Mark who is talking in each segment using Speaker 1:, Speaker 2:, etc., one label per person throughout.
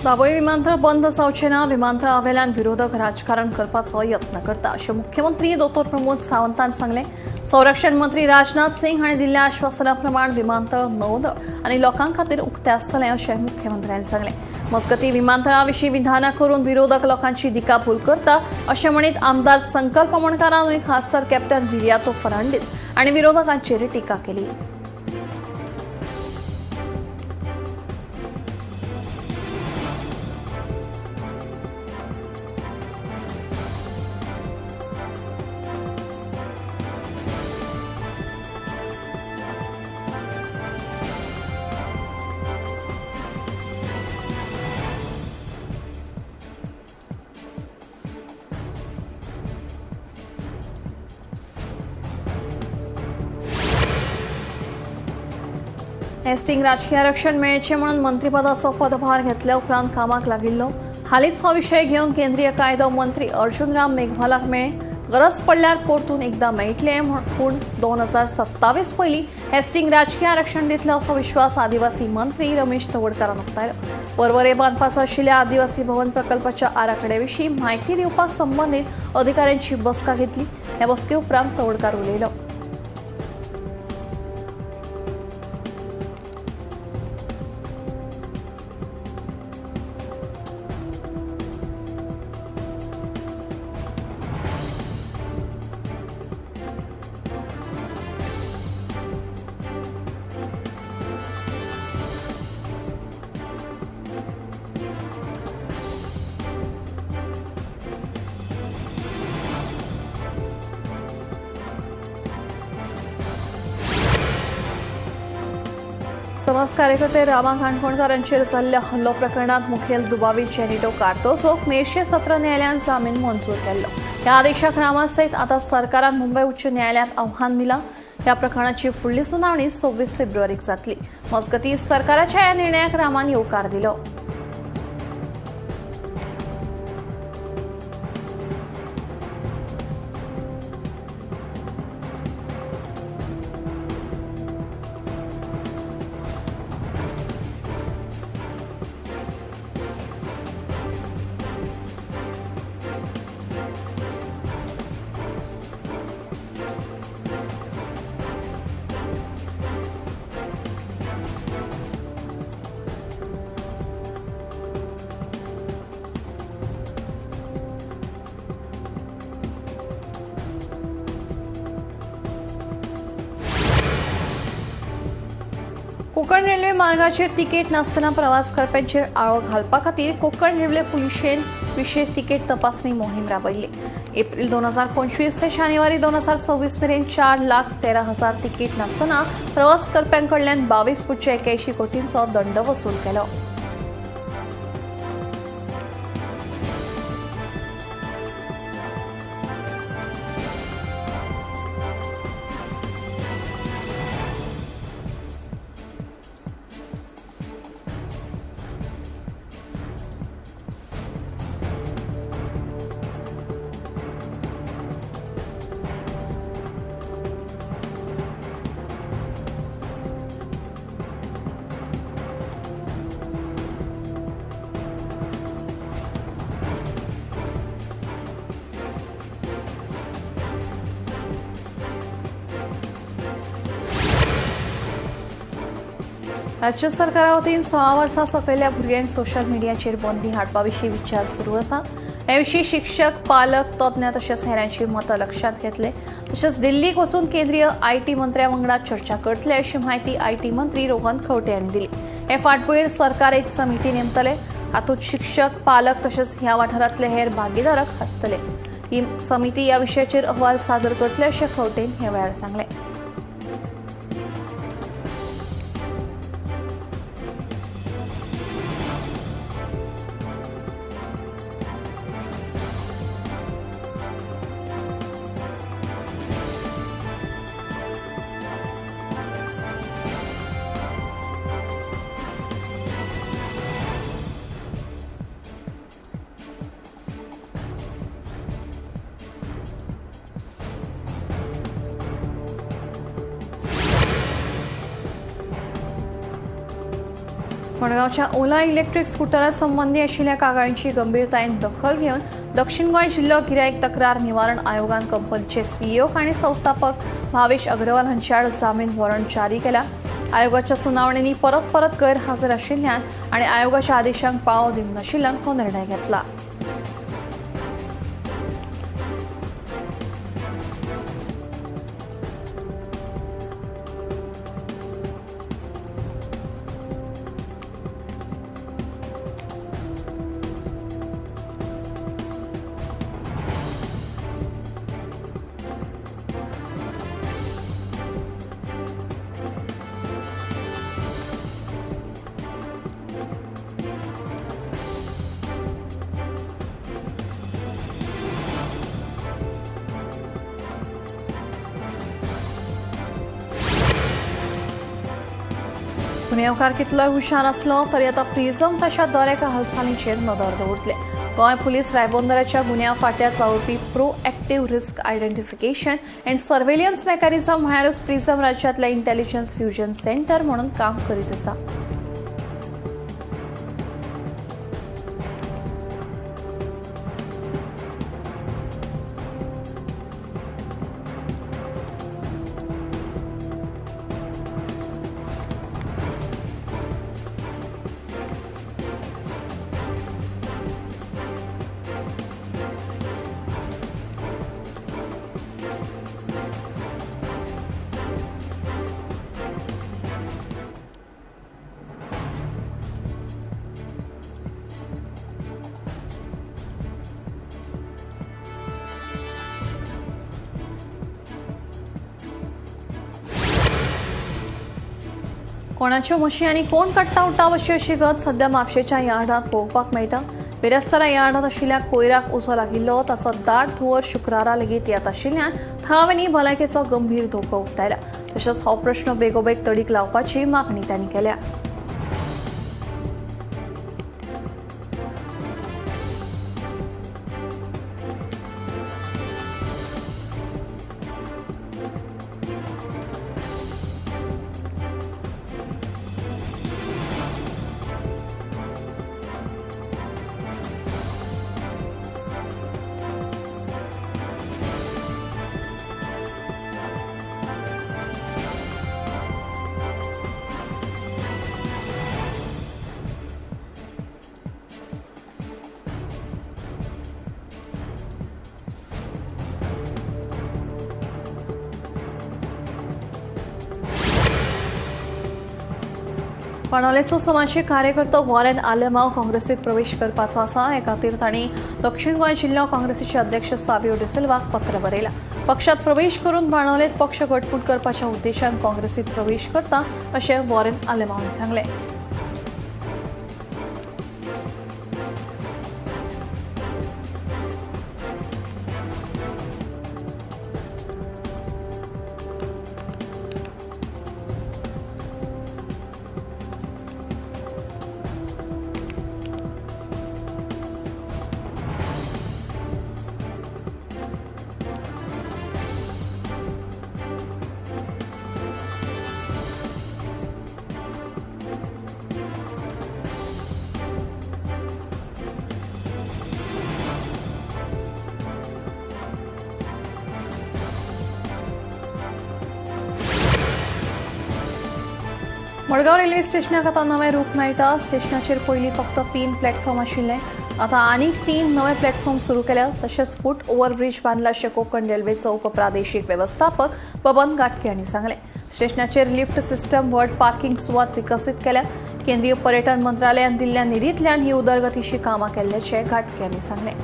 Speaker 1: दाबोळी विमानतळ बंद जावचें विमानतळावेल्यान विरोधक राजकारण करपाचो यत्न करता अशें मुख्यमंत्री दोतोर प्रमोद सावंतान सांगलें। संरक्षण मंत्री राजनाथ सिंग हांणी दिल्ल्या आश्वासना प्रमाण विमानतळ नौदळ आनी लोकां खातीर उक्तें आसतलें अशें मुख्यमंत्र्यांनी सांगलें। मजगतीं विमानतळा विशीं विधानां करून विरोधक लोकांची दिकाभूल करता अशें म्हणीत आमदार संकल्प आमोणकारानूय खासदार कॅप्टन विर्यातो फर्नांडीस आनी विरोधकांचेर टिका केली। हेस्टिंग राजकीय आरक्षण मेळचें म्हणून मंत्रीपदाचो पदभार घेतल्या उपरांत कामाक लागिल्लो। हालींच हो विशय घेवन केंद्रीय कायदो मंत्री अर्जुन राम मेघवालाक मेळ्ळे। गरज पडल्यार परतून एकदां मेळटलें पूण 2027 पयलीं हेस्टिंग राजकीय आरक्षण दितले असो विश्वास आदिवासी मंत्री रमेश तवडकारान उक्तायलो। पर्वरे बांदपाचो आशिल्ल्या आदिवासी भवन प्रकल्पाच्या आराखड्या विशीं म्हायती दिवपाक संबंदीत अधिकाऱ्यांची बसका घेतली। हे बसके उपरांत तवडकार उलयलो। समाज कार्यकर्ते रामा काणकोणकारांचेर जाल्ल्या हल्लो प्रकरणात मुखेल दुबावी जेनिटो कार्दोझोक मेर्शे सत्र न्यायालयान जामीन मंजूर केल्लो। ह्या आदेशाक रामा सयत आतां सरकारान मुंबय उच्च न्यायालयात आव्हान दिलां। ह्या प्रकरणाची फुडली सुनावणी 26 फेब्रुवारीक जातली। मजगतीं सरकाराच्या ह्या निर्णयाक रामान येवकार दिलो। कोकण रेल्वे मार्गाचेर तिकेट नासतना प्रवास करप्यांचेर आळो घालपा खातीर कोकण रेल्वे पुलिशेन विशेष तिकेट तपासणी मोहीम राबयल्ली। एप्रिल 2025 ते जानेवारी 2026 मेरेन 4,13,000 तिकेट नासतना प्रवास करप्यांकडल्यान 22.81 कोटींचो दंड वसूल केलो। राज्य सरकारा वतीन 6 वर्सां सकयल्या भुरग्यांक सोशल मिडियाचेर बंदी हाडपा विशीं विचार सुरू आसा। हे विशीं शिक्षक, पालक, तज्ञ तशेंच हेरांची मतां लक्षांत घेतले। तशेंच दिल्लीक वचून केंद्रीय आयटी मंत्र्या वांगडा चर्चा करतले अशी माहिती आयटी मंत्री रोहन खंवटे हांणी दिली। हे फाटभुंयेर सरकार एक समिती नेमतले। हातूंत शिक्षक, पालक तशेंच ह्या वाठारांतले हेर भागीदारक आसतले। ही समिती ह्या विशयाचेर अहवाल सादर करतले अशें खंवटेन ह्या वेळार सांगलें। मडगावच्या ओला इलेक्ट्रिक स्कुटरासंबंधी आशिल्ल्या कागाळींची गंभीरतायेन दखल घेवन दक्षिण गोंय जिल्हो गिरायक तक्रार निवारण आयोगान कंपनीचे सीईओ आनी संस्थापक भावेश अग्रवाल हांचे आड जामीन वॉरंट जारी केला. आयोगाच्या सुनावणींनी परत गैरहजर आशिल्ल्यान आनी आयोगाच्या आदेशांक पाळो दिवंक नाशिल्ल्यान हो निर्णय घेतला. गुन्यांवकार कितलोय हुशार असलो तरी आता प्रिझम तशा दरेका हालचालींचेर नदर दवरतले. गोंय पुलीस रायबंदराच्या गुन्यांव फाट्यात वावुरपी proactive risk identification and surveillance mechanism म्हळ्यारूच प्रिझम राज्यांतले इंटेलिजन्स फ्युजन सेंटर म्हणून काम करीत आसा. कोणाच्यो म्हशी आनी कोण काडटा उठाव अशी गत सध्या म्हापशेच्या यार्डात पळोवपाक मेळटा. बिरेस्तारा यार्डात आशिल्ल्या कोयराक उजो लागिल्लो ताचो दाट धुंवर शुक्रारा लेगीत येत आशिल्ल्यान थळाव्यांनी भलायकेचो गंभीर धोको उक्तायला. तशेंच हो प्रश्न बेगोबेग तडीक लावपाची मागणी तांणी केल्या. पाणोलेचो समाजीक कार्यकर्तो वॉरेन आलेमाव काँग्रेसीत प्रवेश करपाचो आसा. हे खातीर तांणी दक्षिण गोंय जिल्हो काँग्रेसीचे अध्यक्ष साबियो डिसिल्वाक पत्र बरयला. पक्षात प्रवेश करून बाणोलेत पक्ष घटमूट करपाच्या उद्देशान काँग्रेसीत प्रवेश करता अशें वॉरेन आलेमावान सांगलें. मडगाव रेल्वे स्टेशनाक आतां नवें रूप मेळटा. स्टेशनाचेर पयलीं फक्त 3 प्लॅटफॉर्म आशिल्ले, आतां आनीक 3 नवे प्लॅटफॉर्म सुरू केल्या. तशेंच फूट ओव्हरब्रिज बांदला अशें कोंकण रेल्वेचो उपप्रादेशीक वेवस्थापक बबन घाटके हांणी सांगलें. स्टेशनाचेर लिफ्ट सिस्टम व्हड पार्किंग सुवात विकसीत केल्या. केंद्रीय पर्यटन मंत्रालयान दिल्ल्या निधींतल्यान ही उदरगतीची कामां केल्ल्याचें घाटके हांणी सांगलें.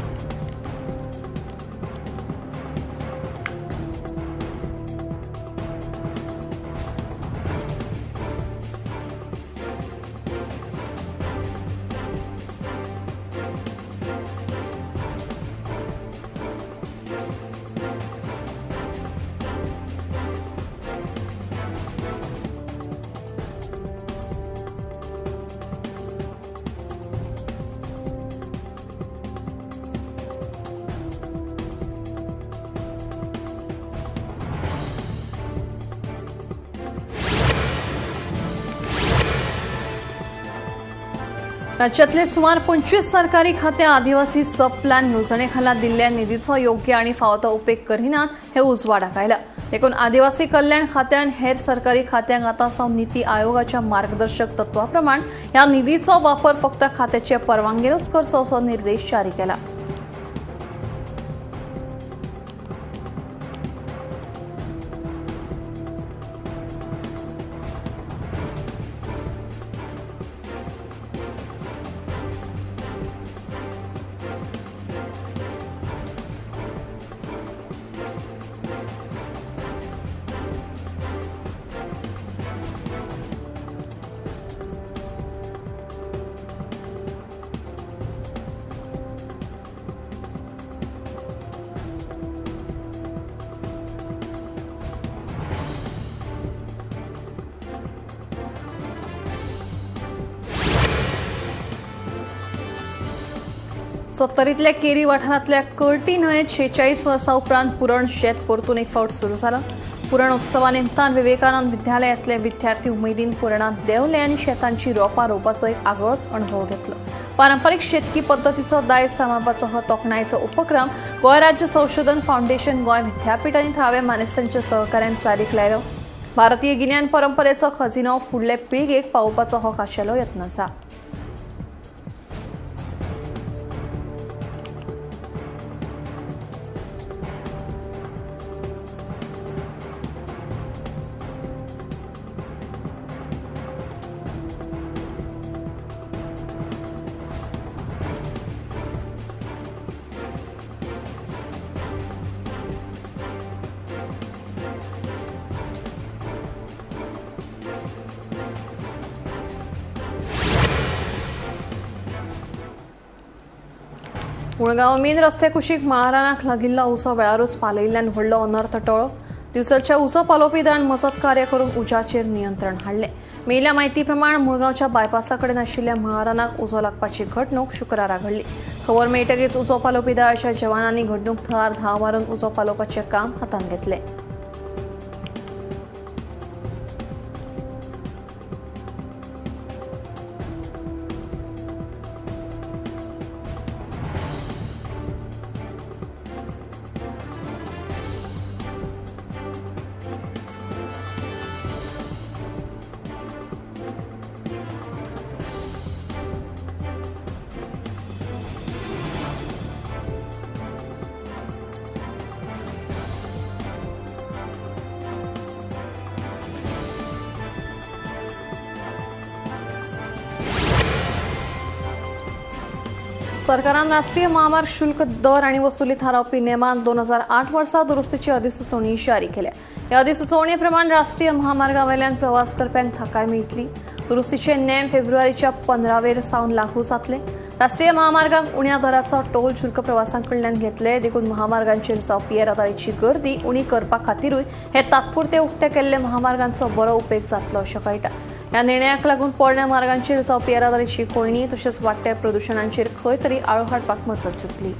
Speaker 1: राज्यातले सुमार 25 सरकारी खाते आदिवासी सब प्लॅन योजनेखाला दिल्ल्या निधीचो योग्य आणि फावतो उपेग करिनात हे उजवाडाक आयला. देखून आदिवासी कल्याण खात्यान हेर सरकारी खात्यांक आतांसावन नीती आयोगाच्या मार्गदर्शक तत्वाप्रमाण ह्या निधीचो वापर फक्त खात्याचे परवानगीनूच करचो असो निर्देश जारी केला. सत्तरीतल्या केरी वाठारांतल्या कर्टी न्हंयेत 46 वर्सां उपरांत पुरण शेत परतून एक फावट सुरू जालां. पुरण उत्सवा निमतान विवेकानंद विद्यालयातले विद्यार्थी उमेदीन पुरणांत देंवले आनी शेतांची रोपां रोवपाचो एक आगळोच अणभव घेतलो. पारंपारीक शेतकी पद्दतीचो दायज सांबाळपाचो हो तोखणायेचो उपक्रम गोंय राज्य संशोधन फावंडेशन, गोंय विद्यापीठ आनी थळाव्या मानेस्तांच्या सहकार्यान चालीक लायलो. भारतीय गिन्यान परंपरेचो खजिनो फुडले पिळगेक पावोवपाचो हो खाशेलो यत्न आसा. मुळगांव मेन रस्ते कुशीक महाराणाक लागिल्लो उसो वेळारूच पालयिल्ल्यान व्हडलो अनर्थ टळ्ळो. दिवचलच्या उसो पालोवपी दळान मजत कार्य करून उज्याचेर नियंत्रण हाडलें. मेल्या म्हायती प्रमाण मुळगांवच्या बायपासा कडेन आशिल्ल्या महाराणाक उजो लागपाची घडणूक शुक्रारा घडली. खबर मेळटकीच उजो पालोवपी दळाच्या जवानांनी घडणूक थळार धांव मारून उजो पालोवपाचें काम हातांत घेतलें. सरकारान राष्ट्रीय महामार्ग शुल्क दर आणि वसुली थारावपी नेमान 2008 वर्सा दुरुस्तीची अधिसुचोवणी जारी केल्या. ह्या अधिसुचोवणे प्रमाण राष्ट्रीय महामार्गावयल्यान प्रवास करप्यांक थाकाय मेळटली. दुरुस्तीचे नेम फेब्रुवारीच्या 15 सावन लागू जातले. राष्ट्रीय महामार्गाक उण्या दराचो टोल शुल्क प्रवासांकडल्यान घेतले. देखून महामार्गांचेर जावपी येरादारीची गर्दी उणी करपा खातीरूय हे तात्पुरते उक्ते केल्ले महामार्गांचो बरो उपेग जातलो अशें कळटा. ह्या निर्णयाक लागून पोरण्या मार्गांचेर जावपी येरादारीची कोयणी तशेंच वाडट्या प्रदुशणांचेर खंय तरी आळो हाडपाक मजत जातली.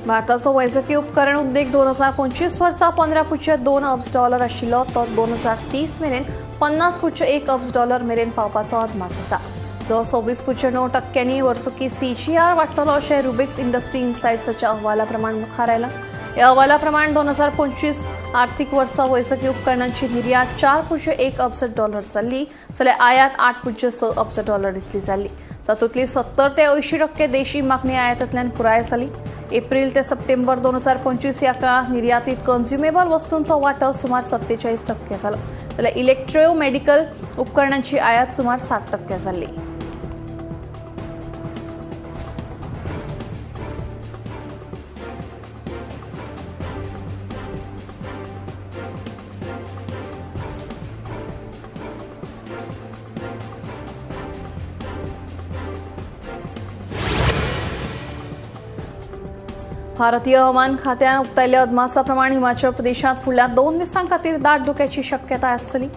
Speaker 1: भारताचो वैजकी उपकरण उद्देग 2025 वर्सा $15.2 अब्ज आशिल्लो तो 2030 मेरेन $50.1 अब्ज मेरेन पावपाचो अदमास आसा, जो 26.9% वर्सुकी CGR वाडटलो अशें रुबिक्स इंडस्ट्री इन्सायट्सच्या अहवाला प्रमाण मुखार आयला. ह्या अहवाला प्रमाण 2025 आर्थीक वर्सा वैजकी उपकरणांची निर्यात $4.1 अब्ज जाल्ली जाल्यार आयात $8.6 अब्ज इतली जाल्ली. जातूंतली 70 ते 80% देशी मागणी आयातांतल्यान पुराय जाली. एप्रिल ते सप्टेंबर 2025 ह्या काळात निर्यातीत कन्झ्युमेबल वस्तूंचो वांटो सुमार 47% जालो, जाल्यार इलेक्ट्रो मेडिकल उपकरणांची आयात सुमार 60% जाल्ली. भारतीय हवामान खात्यान उक्तायल्ल्या अदमासा प्रमाण हिमाचल प्रदेशात फुडल्या 2 दिसां खातीर दाट धुक्याची शक्यताय आसतली.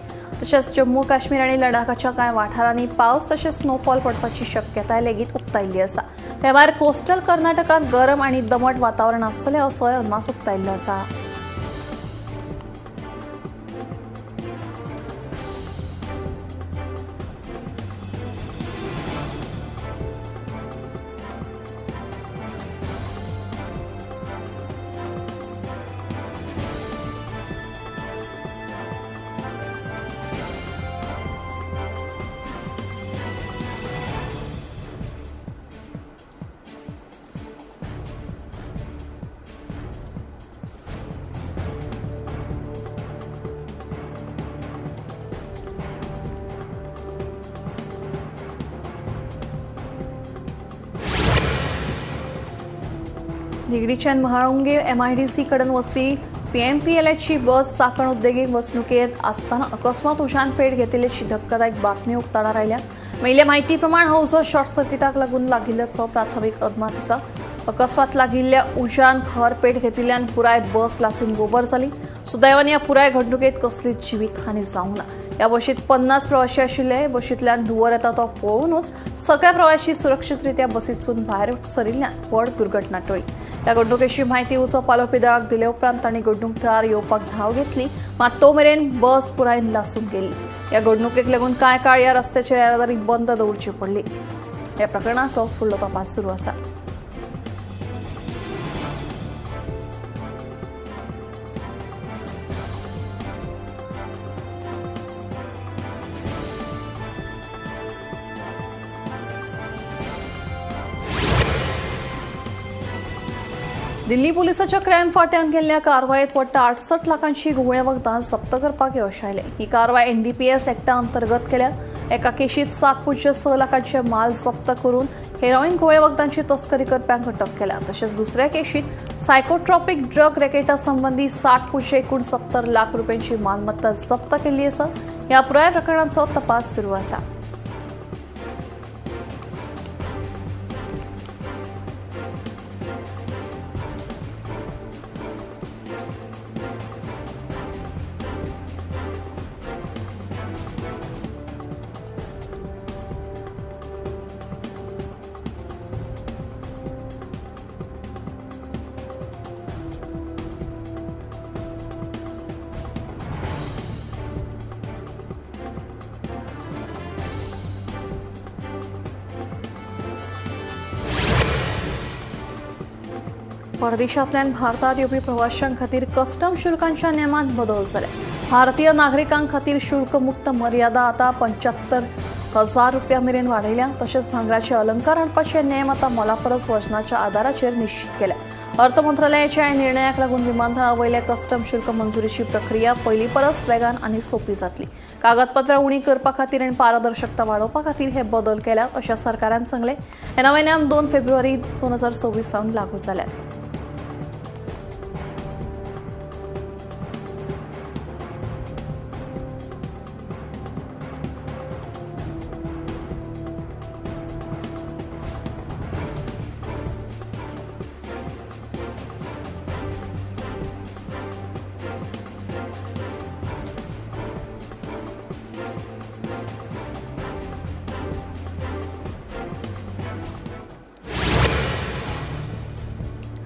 Speaker 1: तशेंच जम्मू काश्मीर आनी लडाखाच्या कांय वाठारांनी पावस तशेंच स्नोफॉल पडपाची शक्यताय लेगीत उक्तायल्ली आसा. ते भायर कोस्टल कर्नाटकांत गरम आनी दमट वातावरण आसतलें असोय अदमास उक्तायल्लो आसा. निगडीच्यान म्हाळुंगे MIDC कडेन वचपी PMPLची बस चाकण उद्देगीक वसणुकेत आसतना अकस्मात उजान पेट घेतिल्ल्याची धक्कादायक बातमी उक्ताडार आयल्या. मेळिल्ल्या म्हायती प्रमाण हो उजो शॉर्ट सर्किटाक लागून लागिल्ल्याचो प्राथमीक अदमास आसा. अकस्मात लागिल्ल्या उजान खर पेट घेतिल्ल्यान पुराय बस लासून गोबर जाली. सुदैवान ह्या पुराय घडणुकेत कसलीच जिवीतहानी जावंक ना. ह्या बशीत 50 प्रवाशी आशिल्ले. बशींतल्यान धुंवर येता तो पळोवनूच सगळे प्रवाशी सुरक्षीतरित्या बसींतसून भायर सरिल्ल्यान व्हड दुर्घटना टळ्ळी. ह्या घडणुकेची म्हायती उंचो पालोव पिद्याक दिले उपरांत तांणी घडणूक थळार येवपाक धांव घेतली. मात तो मेरेन बस पुरायन लासून गेली. ह्या घडणुकेक लागून कांय काळ ह्या रस्त्याचेर येरादारी बंद दवरची पडली. ह्या प्रकरणाचो फुडलो तपास सुरू आसा. दिल्ली पुलिसाच्या क्रायम फाट्यान केल्ल्या कारवायेत वट्ट 68 लाखांची घुवळे वखदां जप्त करपाक यश आयलें. ही कारवाय NDPS एक्टा अंतर्गत केल्या. एका केशीत 7.6 लाखांचे माल जप्त करून हेरोईन घुवळे वखदांची तस्करी करप्यांक अटक केल्या. तशेंच दुसऱ्या केशीत सायकोट्रॉपिक ड्रग रॅकेटा संबंधी 60.69 लाख रुपयांची मालमत्ता जप्त केल्ली आसा. ह्या पुराय प्रकरणाचो तपास सुरू आसा. परदेशांतल्यान भारतात येवपी प्रवाशांक खातीर कस्टम शुल्कांच्या नेमांत बदल जाल्या. भारतीय नागरिकांक खातीर शुल्क मुक्त मर्यादा आतां 75,000 रुपया मेरेन वाडयल्या. तशेंच भांगराचे अलंकार हाडपाचे नेम आतां मोलापरस वजनाच्या आदाराचेर निश्चित केल्या. अर्थ मंत्रालयाच्या ह्या निर्णयाक लागून विमानतळा वयल्या कस्टम शुल्क मंजुरीची प्रक्रिया पयली परस वेगान आनी सोपी जातली. कागदपत्रां उणी करपा खातीर आनी पारदर्शकता वाडोवपा खातीर हे बदल केल्यात अशें सरकारान सांगलें. हे नवे नेम 2 फेब्रुवारी 2024 सावन लागू जाल्यात.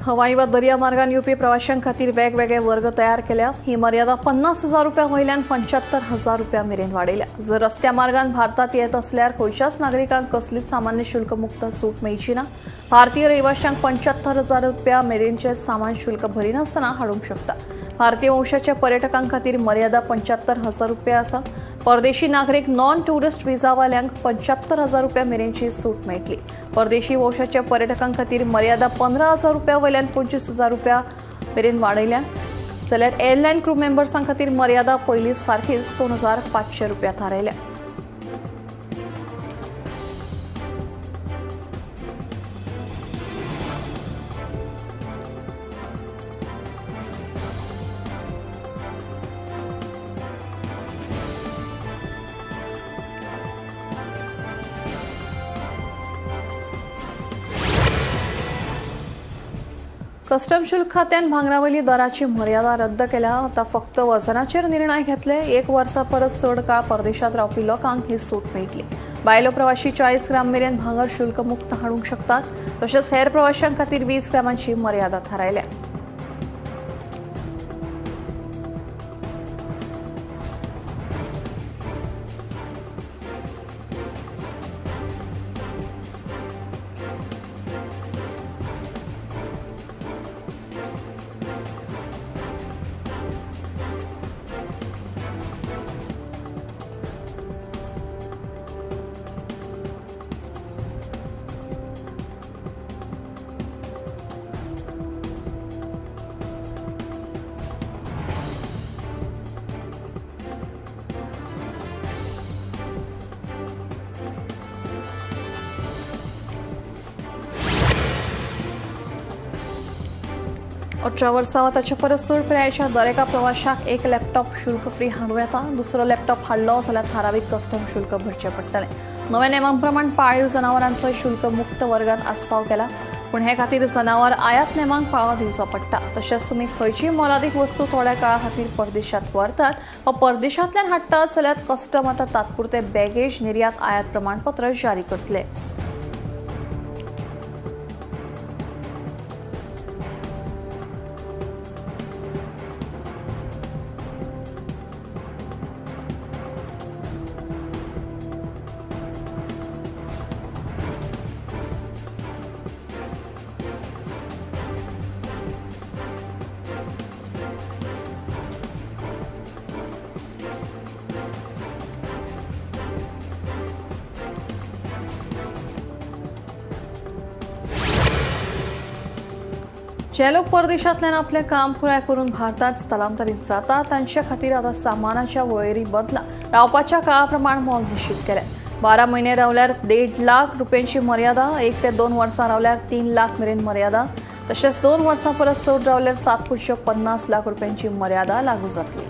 Speaker 1: हवाई वा दर्या मार्गान येवपी प्रवाशांक खातीर वेगवेगळे वर्ग तयार केल्यात. ही मर्यादा 50,000 रुपया वयल्यान 75,000 रुपया मेरेन वाडयल्या. जर रस्त्या मार्गान भारतात येत असल्यार खंयच्याच नागरिकांक कसलीच सामान्य शुल्क मुक्त सूट मेळची ना. भारतीय रहिवाशांक 75,000 रुपया मेरेनचे सामान शुल्क भरिनासतना हाडूंक शकता. भारतीय वंशाच्या पर्यटकांक खातीर मर्यादा 75,000 रुपया आसा. परदेशी नागरिक नॉन टुरिस्ट व्हिजावाल्यांक 75,000 रुपया मेरेनची सूट मेळटली. परदेशी वंशाच्या पर्यटकांक खातीर मर्यादा 15,000 रुपया वयल्यान 25,000 रुपया मेरेन वाडयल्या. जाल्यार एअरलायन क्रू मेंबर्सां खातीर मर्यादा पयली सारखीच 2,500 रुपया थारायल्या. कस्टम शुल्क खात्यान भांगरावली दराची मर्यादा रद्द केल्या. आता फक्त वजनाचेर निर्णय घेतले. 1 वर्सा परस चड काळ परदेशात रावपी लोकांक ही सूट मेळटली. बायलो प्रवासी 40 ग्राम मेरेन भांगर शुल्क मुक्त हाडूंक शकतात. तशेंच हेर प्रवाशांक खातीर 20 ग्रामांची मर्यादा थारायल्या. अठरा वर्सां वा ताचे परस चड पिरायेच्या दर एका प्रवाशाक एक लॅपटॉप शुल्क फ्री हाडूं येता. दुसरो लॅपटॉप हाडलो जाल्यार थारावीक कस्टम शुल्क भरचें पडटलें. नव्या नेमां प्रमाण पाळीव जनावरांचो शुल्क मुक्त वर्गात आस्पाव केला. पूण हे खातीर जनावर आयात नेमांक पाळो दिवचो पडटा. तशेंच तुमी खंयचीय मोलादीक वस्तू थोड्या काळा खातीर परदेशांत व्हरतात वा परदेशांतल्यान हाडटात जाल्यार कस्टम आतां तात्पुरते बॅगेज निर्यात आयात प्रमाणपत्र जारी करतले. जे लोक परदेशांतल्यान आपलें काम पुराय करून भारतात स्थलांतरीत जातात तांचे खातीर आतां सामानाच्या वळेरी बदला रावपाच्या काळा प्रमाण मोल निश्चित केलें. 12 म्हयने रावल्यार 1.5 लाख रुपयांची मर्यादा, 1 ते 2 वर्सां रावल्यार 3 लाख मेरेन मर्यादा, तशेंच 2 वर्सां परस चड रावल्यार 7.50 लाख रुपयांची मर्यादा लागू जातली.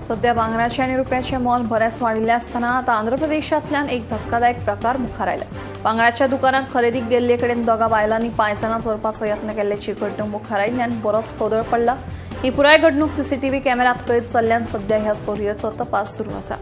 Speaker 1: सध्या भांगराचे आणि रुपयाचे मोल बरेच वाढिल्ले आसतना आता आंध्र प्रदेशांतल्यान एक धक्कादायक प्रकार मुखार आयला. भांगराच्या दुकानात खरेदीक गेल्ले कडेन दोगा बायलांनी पायजणां चोरपाचो यत्न केल्ल्याची घडणूक मुखार आयिल्ल्यान बरोच गोंधळ पडला. ही पुराय घडणूक सीसीटीव्ही कॅमेऱ्यात कैद जाल्ल्यान सध्या ह्या चोरयेचो तपास सुरू आसा.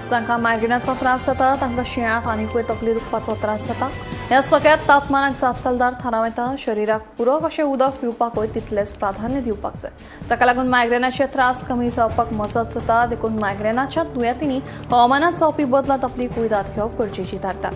Speaker 1: जांकां मायग्रेनाचो त्रास जाता तांकां शिंयाक आनीकूय तकली दुखपाचो त्रास जाता. ह्या सगळ्यात तापमानाक जापसालदार थाराव येता. शरिराक पुरक अशें उदक पिवपाकूय तितलेंच प्राधान्य दिवपाक जाय. जाका लागून मायग्रेनाचे त्रास कमी जावपाक मजत जाता. देखून मायग्रेनाच्या दुयेंतींनी हवामानात जावपी बदलांत आपली कुयदाद घेवप गरजेची थारता.